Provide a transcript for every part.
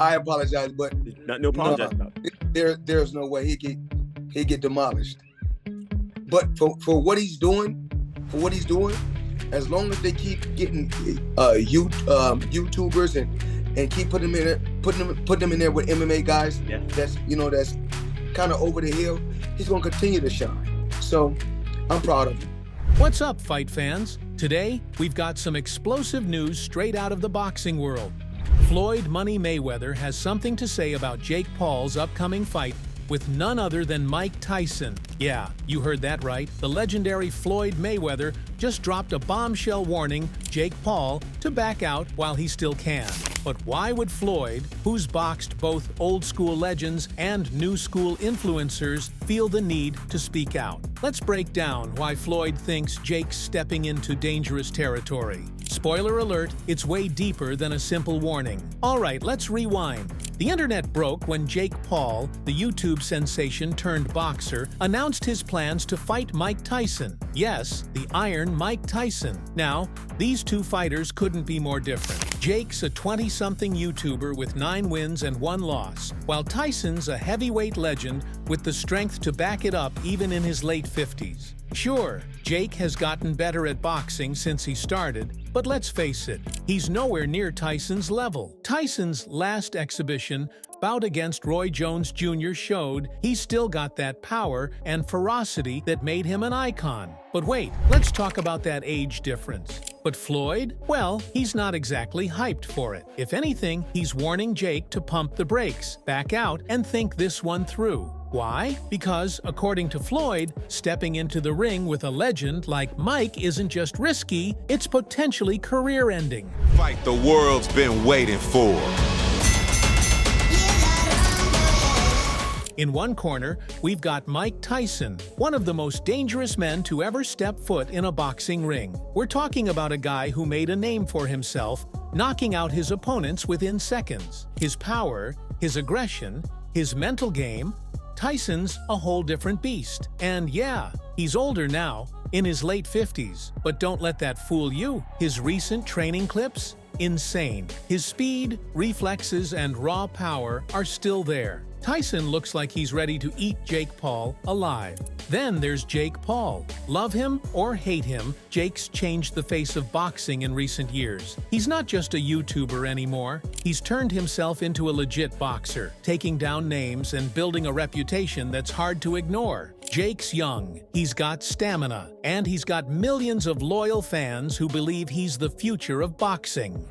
I apologize, but No apologize no, about it. there's no way he get demolished. But for what he's doing, as long as they keep getting YouTubers and keep putting them in there with MMA guys, that's kind of over the hill, he's gonna continue to shine. So I'm proud of him. What's up, fight fans? Today, we've got some explosive news straight out of the boxing world. Floyd "Money" Mayweather has something to say about Jake Paul's upcoming fight with none other than Mike Tyson. Yeah, you heard that right. The legendary Floyd Mayweather just dropped a bombshell warning Jake Paul to back out while he still can. But why would Floyd, who's boxed both old-school legends and new-school influencers, feel the need to speak out? Let's break down why Floyd thinks Jake's stepping into dangerous territory. Spoiler alert, it's way deeper than a simple warning. All right, let's rewind. The internet broke when Jake Paul, the YouTube sensation turned boxer, announced his plans to fight Mike Tyson. Yes, the Iron Mike Tyson. Now, these two fighters couldn't be more different. Jake's a 20-something YouTuber with 9 wins and 1 loss, while Tyson's a heavyweight legend with the strength to back it up even in his late 50s. Sure, Jake has gotten better at boxing since he started, but let's face it, he's nowhere near Tyson's level. Tyson's last exhibition, bout against Roy Jones Jr., showed he's still got that power and ferocity that made him an icon. But wait, let's talk about that age difference. But Floyd? Well, he's not exactly hyped for it. If anything, he's warning Jake to pump the brakes, back out, and think this one through. Why? Because, according to Floyd, stepping into the ring with a legend like Mike isn't just risky, it's potentially career-ending. Fight the world's been waiting for. In one corner, we've got Mike Tyson, one of the most dangerous men to ever step foot in a boxing ring. We're talking about a guy who made a name for himself, knocking out his opponents within seconds. His power, his aggression, his mental game. Tyson's a whole different beast. And yeah, he's older now, in his late 50s. But don't let that fool you. His recent training clips? Insane. His speed, reflexes, and raw power are still there. Tyson looks like he's ready to eat Jake Paul alive. Then there's Jake Paul. Love him or hate him, Jake's changed the face of boxing in recent years. He's not just a YouTuber anymore. He's turned himself into a legit boxer, taking down names and building a reputation that's hard to ignore. Jake's young, he's got stamina, and he's got millions of loyal fans who believe he's the future of boxing.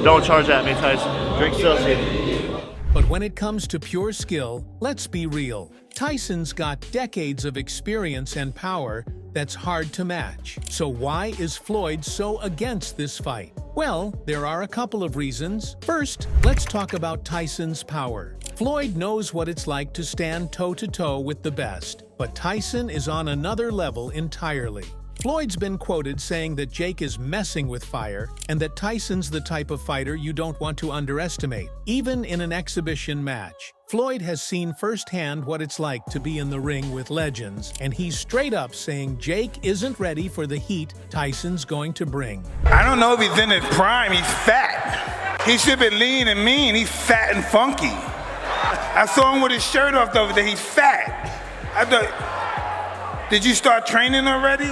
Don't charge at me, Tyson. Drink Celsius. But when it comes to pure skill, let's be real. Tyson's got decades of experience and power that's hard to match. So why is Floyd so against this fight? Well, there are a couple of reasons. First, let's talk about Tyson's power. Floyd knows what it's like to stand toe-to-toe with the best, but Tyson is on another level entirely. Floyd's been quoted saying that Jake is messing with fire and that Tyson's the type of fighter you don't want to underestimate, even in an exhibition match. Floyd has seen firsthand what it's like to be in the ring with legends, and he's straight up saying Jake isn't ready for the heat Tyson's going to bring. I don't know if he's in his prime. He's fat. He should be lean and mean. He's fat and funky. I saw him with his shirt off the other day. He's fat. I thought, did you start training already?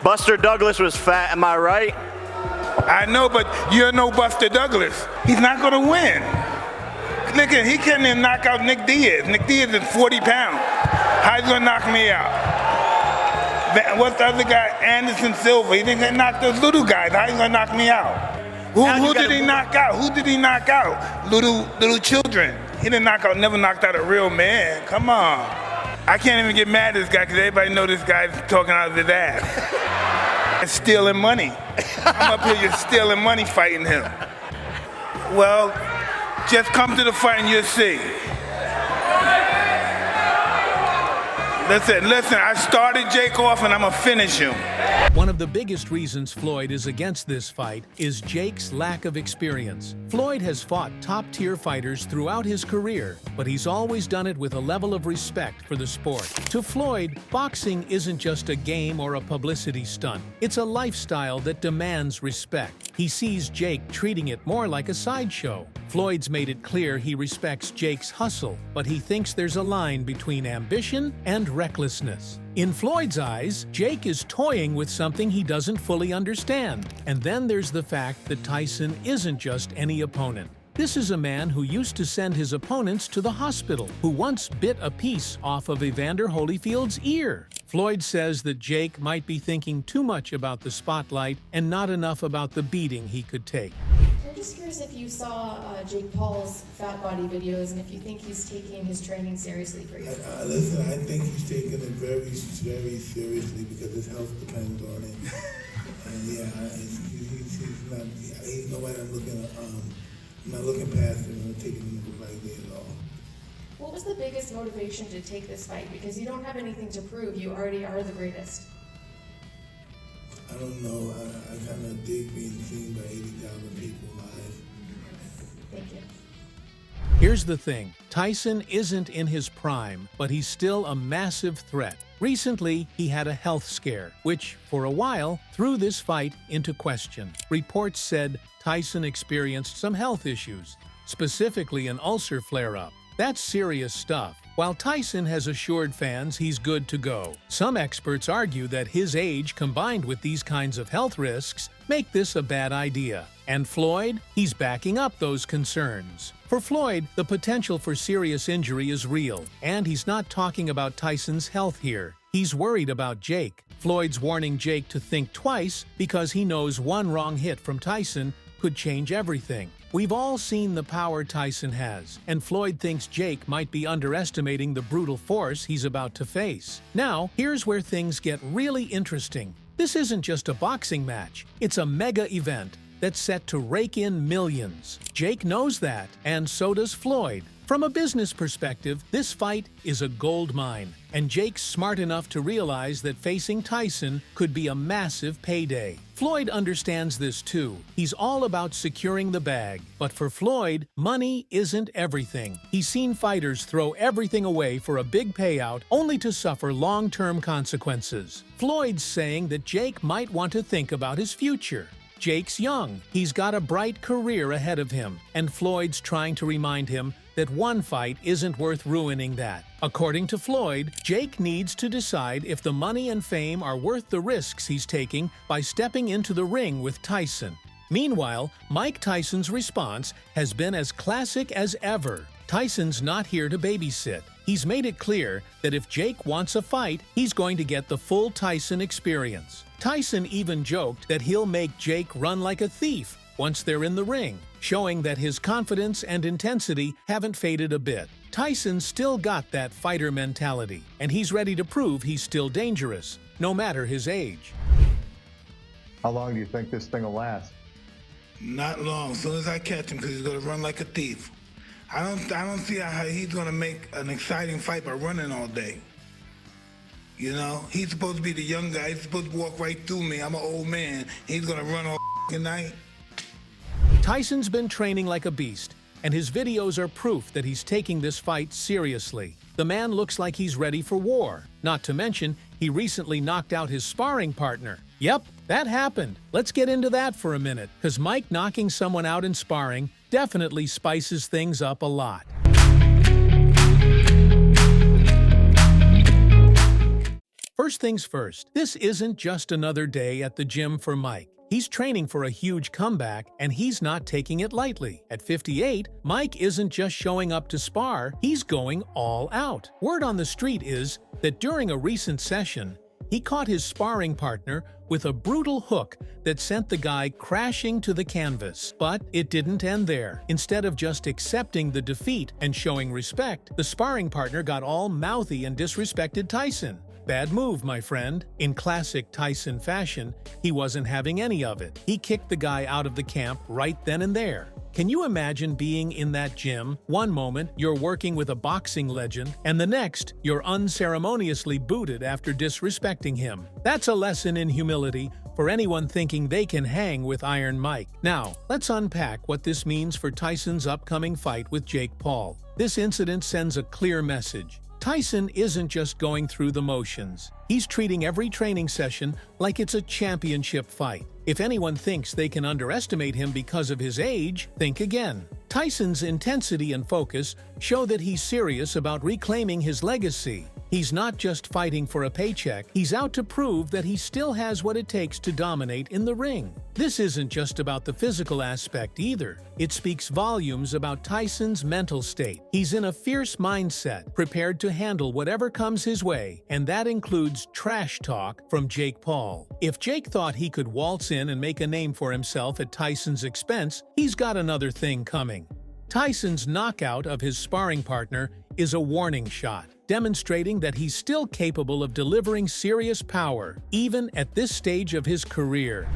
Buster Douglas was fat, am I right? I know, but you're no Buster Douglas. He's not gonna win. Look at, he can't even knock out Nick Diaz. Nick Diaz is 40 pounds. How's he gonna knock me out? What's the other guy? Anderson Silva. He didn't knock those little guys. How's he gonna knock me out? Who did he knock out? Who did he knock out? Little children. He didn't knock out, never knocked out a real man. Come on. I can't even get mad at this guy because everybody know this guy's talking out of his ass. And stealing money. I'm up here just stealing money fighting him. Well, just come to the fight and you'll see. Listen, I started Jake off and I'm gonna finish him. One of the biggest reasons Floyd is against this fight is Jake's lack of experience. Floyd has fought top-tier fighters throughout his career, but he's always done it with a level of respect for the sport. To Floyd, boxing isn't just a game or a publicity stunt. It's a lifestyle that demands respect. He sees Jake treating it more like a sideshow. Floyd's made it clear he respects Jake's hustle, but he thinks there's a line between ambition and recklessness. In Floyd's eyes, Jake is toying with something he doesn't fully understand. And then there's the fact that Tyson isn't just any opponent. This is a man who used to send his opponents to the hospital, who once bit a piece off of Evander Holyfield's ear. Floyd says that Jake might be thinking too much about the spotlight and not enough about the beating he could take. I'm just curious if you saw Jake Paul's fat body videos and if you think he's taking his training seriously for you. Listen, I think he's taking it very, very seriously because his health depends on it. And yeah, he's nobody I'm not looking past him and taking him lightly at all. What was the biggest motivation to take this fight? Because you don't have anything to prove. You already are the greatest. I don't know. I kind of dig being seen by 80,000 people live. Thank you. Here's the thing, Tyson isn't in his prime, but he's still a massive threat. Recently, he had a health scare, which, for a while, threw this fight into question. Reports said Tyson experienced some health issues, specifically an ulcer flare-up. That's serious stuff. While Tyson has assured fans he's good to go, some experts argue that his age combined with these kinds of health risks make this a bad idea. And Floyd, he's backing up those concerns. For Floyd, the potential for serious injury is real, and he's not talking about Tyson's health here. He's worried about Jake. Floyd's warning Jake to think twice because he knows one wrong hit from Tyson could change everything. We've all seen the power Tyson has, and Floyd thinks Jake might be underestimating the brutal force he's about to face. Now, here's where things get really interesting. This isn't just a boxing match, it's a mega event that's set to rake in millions. Jake knows that, and so does Floyd. From a business perspective, this fight is a gold mine, and Jake's smart enough to realize that facing Tyson could be a massive payday. Floyd understands this too. He's all about securing the bag. But for Floyd, money isn't everything. He's seen fighters throw everything away for a big payout only to suffer long-term consequences. Floyd's saying that Jake might want to think about his future. Jake's young, he's got a bright career ahead of him, and Floyd's trying to remind him that one fight isn't worth ruining that. According to Floyd, Jake needs to decide if the money and fame are worth the risks he's taking by stepping into the ring with Tyson. Meanwhile, Mike Tyson's response has been as classic as ever. Tyson's not here to babysit. He's made it clear that if Jake wants a fight, he's going to get the full Tyson experience. Tyson even joked that he'll make Jake run like a thief once they're in the ring, showing that his confidence and intensity haven't faded a bit. Tyson's still got that fighter mentality, and he's ready to prove he's still dangerous, no matter his age. How long do you think this thing will last? Not long. As soon as I catch him, because he's going to run like a thief. I don't see how he's going to make an exciting fight by running all day. You know, he's supposed to be the young guy. He's supposed to walk right through me. I'm an old man. He's going to run all night. Tyson's been training like a beast, and his videos are proof that he's taking this fight seriously. The man looks like he's ready for war. Not to mention, he recently knocked out his sparring partner. Yep, that happened. Let's get into that for a minute, because Mike knocking someone out in sparring definitely spices things up a lot. First things first, this isn't just another day at the gym for Mike. He's training for a huge comeback, and he's not taking it lightly. At 58, Mike isn't just showing up to spar, he's going all out. Word on the street is that during a recent session, he caught his sparring partner with a brutal hook that sent the guy crashing to the canvas. But it didn't end there. Instead of just accepting the defeat and showing respect, the sparring partner got all mouthy and disrespected Tyson. Bad move, my friend. In classic Tyson fashion, he wasn't having any of it. He kicked the guy out of the camp right then and there. Can you imagine being in that gym? One moment, you're working with a boxing legend, and the next, you're unceremoniously booted after disrespecting him. That's a lesson in humility for anyone thinking they can hang with Iron Mike. Now, let's unpack what this means for Tyson's upcoming fight with Jake Paul. This incident sends a clear message. Tyson isn't just going through the motions. He's treating every training session like it's a championship fight. If anyone thinks they can underestimate him because of his age, think again. Tyson's intensity and focus show that he's serious about reclaiming his legacy. He's not just fighting for a paycheck, he's out to prove that he still has what it takes to dominate in the ring. This isn't just about the physical aspect either. It speaks volumes about Tyson's mental state. He's in a fierce mindset, prepared to handle whatever comes his way, and that includes trash talk from Jake Paul. If Jake thought he could waltz in and make a name for himself at Tyson's expense, he's got another thing coming. Tyson's knockout of his sparring partner is a warning shot, demonstrating that he's still capable of delivering serious power, even at this stage of his career.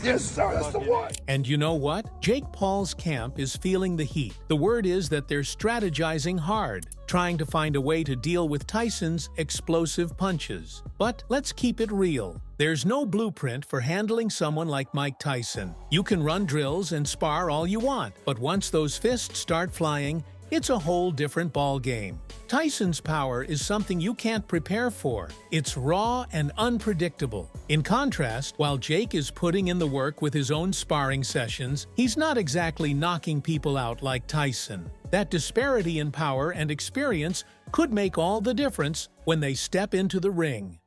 Yes, sir, that's the one. And you know what? Jake Paul's camp is feeling the heat. The word is that they're strategizing hard, trying to find a way to deal with Tyson's explosive punches. But let's keep it real. There's no blueprint for handling someone like Mike Tyson. You can run drills and spar all you want, but once those fists start flying, it's a whole different ball game. Tyson's power is something you can't prepare for. It's raw and unpredictable. In contrast, while Jake is putting in the work with his own sparring sessions, he's not exactly knocking people out like Tyson. That disparity in power and experience could make all the difference when they step into the ring.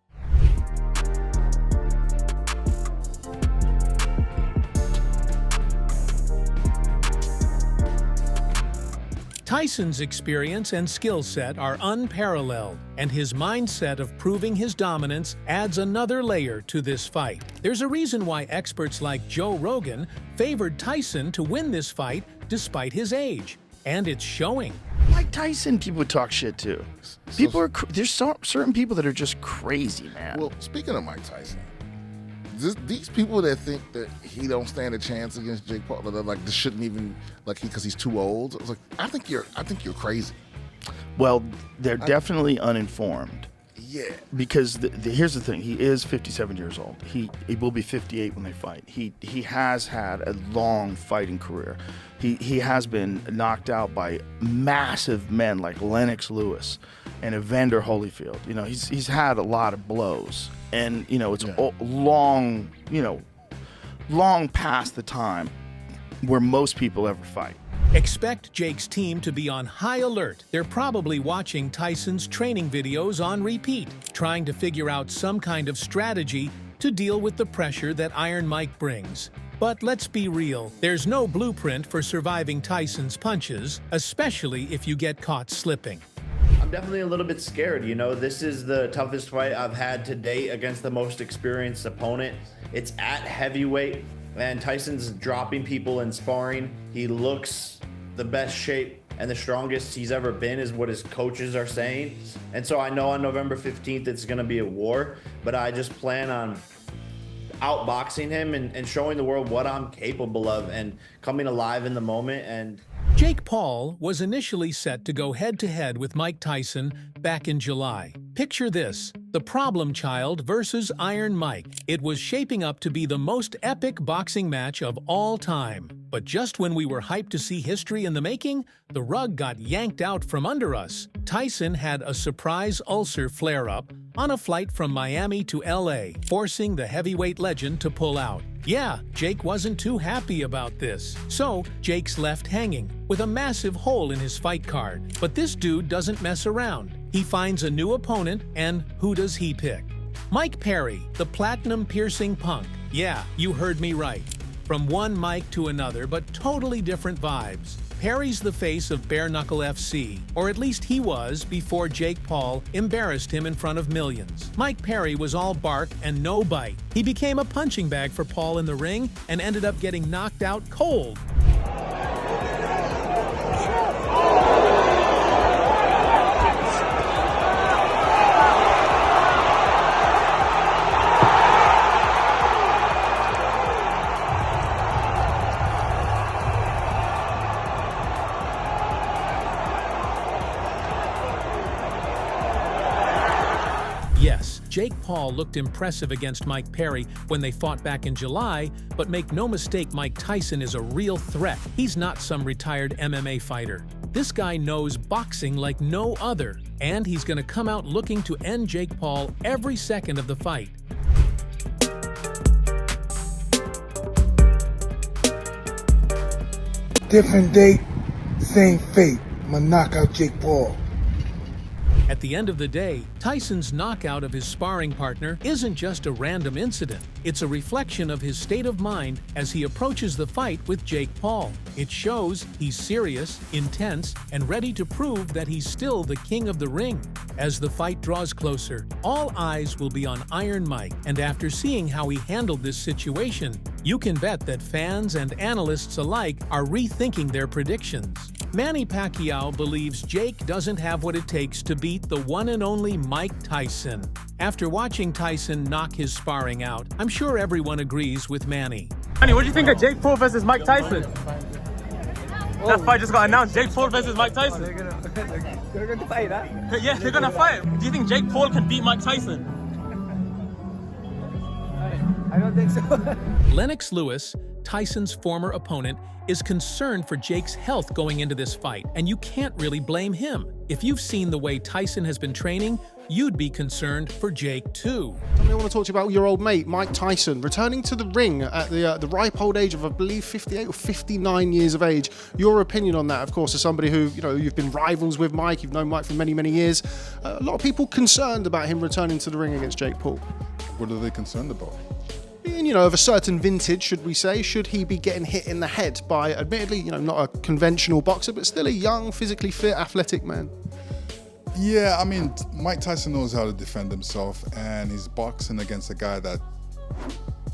Tyson's experience and skill set are unparalleled, and his mindset of proving his dominance adds another layer to this fight. There's a reason why experts like Joe Rogan favored Tyson to win this fight despite his age, and it's showing. Mike Tyson, people talk shit to. There's certain people that are just crazy, man. Well, speaking of Mike Tyson, these people that think that he don't stand a chance against Jake Paul, like this shouldn't even because he's too old. I was like, I think you're crazy. Well, they're definitely uninformed. Yeah. Because here's the thing: he is 57 years old. He will be 58 when they fight. He has had a long fighting career. He has been knocked out by massive men like Lennox Lewis and Evander Holyfield. You know, he's had a lot of blows. And, it's long past the time where most people ever fight. Expect Jake's team to be on high alert. They're probably watching Tyson's training videos on repeat, trying to figure out some kind of strategy to deal with the pressure that Iron Mike brings. But let's be real, there's no blueprint for surviving Tyson's punches, especially if you get caught slipping. I'm definitely a little bit scared. This is the toughest fight I've had to date against the most experienced opponent. It's at heavyweight, and Tyson's dropping people in sparring. He looks the best shape and the strongest he's ever been is what his coaches are saying. And so I know on November 15th it's going to be a war, but I just plan on outboxing him and showing the world what I'm capable of and coming alive in the moment. And Jake Paul was initially set to go head-to-head with Mike Tyson back in July. Picture this, the problem child versus Iron Mike. It was shaping up to be the most epic boxing match of all time. But just when we were hyped to see history in the making, the rug got yanked out from under us. Tyson had a surprise ulcer flare-up on a flight from Miami to LA, forcing the heavyweight legend to pull out. Yeah, Jake wasn't too happy about this. So, Jake's left hanging, with a massive hole in his fight card. But this dude doesn't mess around. He finds a new opponent, and who does he pick? Mike Perry, the platinum-piercing punk. Yeah, you heard me right. From one Mike to another, but totally different vibes. Perry's the face of Bare Knuckle FC, or at least he was before Jake Paul embarrassed him in front of millions. Mike Perry was all bark and no bite. He became a punching bag for Paul in the ring and ended up getting knocked out cold. Yes, Jake Paul looked impressive against Mike Perry when they fought back in July, but make no mistake, Mike Tyson is a real threat. He's not some retired MMA fighter. This guy knows boxing like no other, and he's going to come out looking to end Jake Paul every second of the fight. Different date, same fate. I'm gonna knock out Jake Paul. At the end of the day, Tyson's knockout of his sparring partner isn't just a random incident. It's a reflection of his state of mind as he approaches the fight with Jake Paul. It shows he's serious, intense, and ready to prove that he's still the king of the ring. As the fight draws closer, all eyes will be on Iron Mike, and after seeing how he handled this situation, you can bet that fans and analysts alike are rethinking their predictions. Manny Pacquiao believes Jake doesn't have what it takes to beat the one and only Mike Tyson. After watching Tyson knock his sparring out, I'm sure everyone agrees with Manny. Manny, what do you think of Jake Paul versus Mike Tyson? That fight just got announced. Jake Paul versus Mike Tyson. They're going to fight, huh? Yeah, they're gonna fight. Do you think Jake Paul can beat Mike Tyson? I don't think so. Lennox Lewis, Tyson's former opponent, is concerned for Jake's health going into this fight, and you can't really blame him. If you've seen the way Tyson has been training, you'd be concerned for Jake too. I want to talk to you about your old mate, Mike Tyson, returning to the ring at the ripe old age of, I believe, 58 or 59 years of age. Your opinion on that, of course, as somebody who, you've been rivals with Mike, you've known Mike for many, many years. A lot of people concerned about him returning to the ring against Jake Paul. What are they concerned about? Being, of a certain vintage, should we say, should he be getting hit in the head by, admittedly, not a conventional boxer, but still a young, physically fit, athletic man? Yeah, I mean, Mike Tyson knows how to defend himself, and he's boxing against a guy that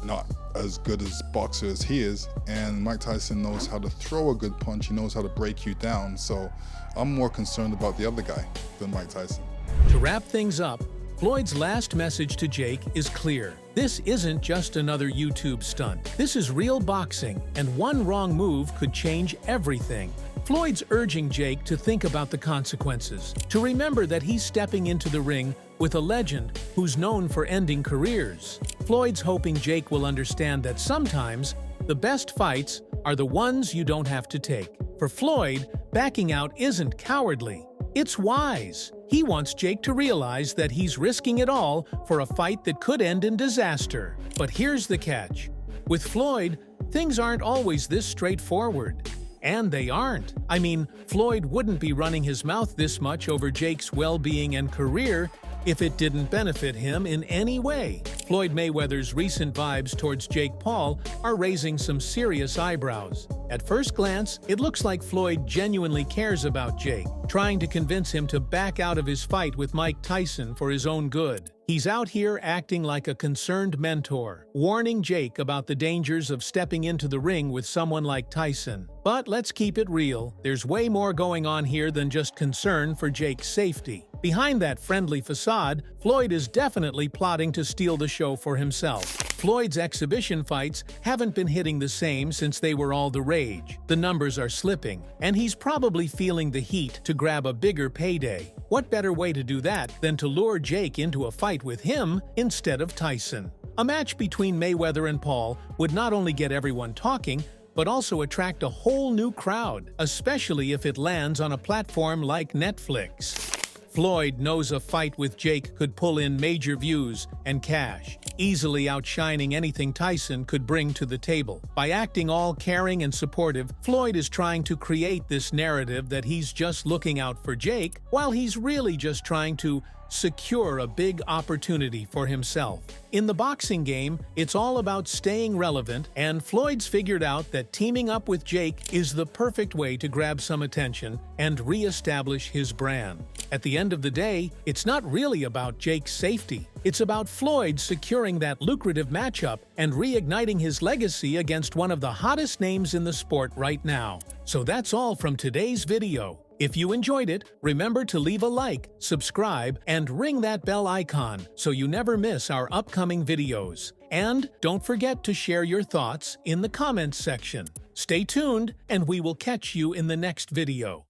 not as good as boxer as he is, and Mike Tyson knows how to throw a good punch, he knows how to break you down, so I'm more concerned about the other guy than Mike Tyson. To wrap things up, Floyd's last message to Jake is clear. This isn't just another YouTube stunt. This is real boxing, and one wrong move could change everything. Floyd's urging Jake to think about the consequences, to remember that he's stepping into the ring with a legend who's known for ending careers. Floyd's hoping Jake will understand that sometimes the best fights are the ones you don't have to take. For Floyd, backing out isn't cowardly. It's wise. He wants Jake to realize that he's risking it all for a fight that could end in disaster. But here's the catch. With Floyd, things aren't always this straightforward. And they aren't. I mean, Floyd wouldn't be running his mouth this much over Jake's well-being and career if it didn't benefit him in any way. Floyd Mayweather's recent vibes towards Jake Paul are raising some serious eyebrows. At first glance, it looks like Floyd genuinely cares about Jake, trying to convince him to back out of his fight with Mike Tyson for his own good. He's out here acting like a concerned mentor, warning Jake about the dangers of stepping into the ring with someone like Tyson. But let's keep it real, there's way more going on here than just concern for Jake's safety. Behind that friendly facade, Floyd is definitely plotting to steal the show for himself. Floyd's exhibition fights haven't been hitting the same since they were all the rage. The numbers are slipping, and he's probably feeling the heat to grab a bigger payday. What better way to do that than to lure Jake into a fight with him instead of Tyson? A match between Mayweather and Paul would not only get everyone talking, but also attract a whole new crowd, especially if it lands on a platform like Netflix. Floyd knows a fight with Jake could pull in major views and cash, easily outshining anything Tyson could bring to the table. By acting all caring and supportive, Floyd is trying to create this narrative that he's just looking out for Jake, while he's really just trying to secure a big opportunity for himself. In the boxing game, it's all about staying relevant, and Floyd's figured out that teaming up with Jake is the perfect way to grab some attention and re-establish his brand. At the end of the day, it's not really about Jake's safety. It's about Floyd securing that lucrative matchup and reigniting his legacy against one of the hottest names in the sport right now. So that's all from today's video. If you enjoyed it, remember to leave a like, subscribe, and ring that bell icon so you never miss our upcoming videos. And don't forget to share your thoughts in the comments section. Stay tuned, and we will catch you in the next video.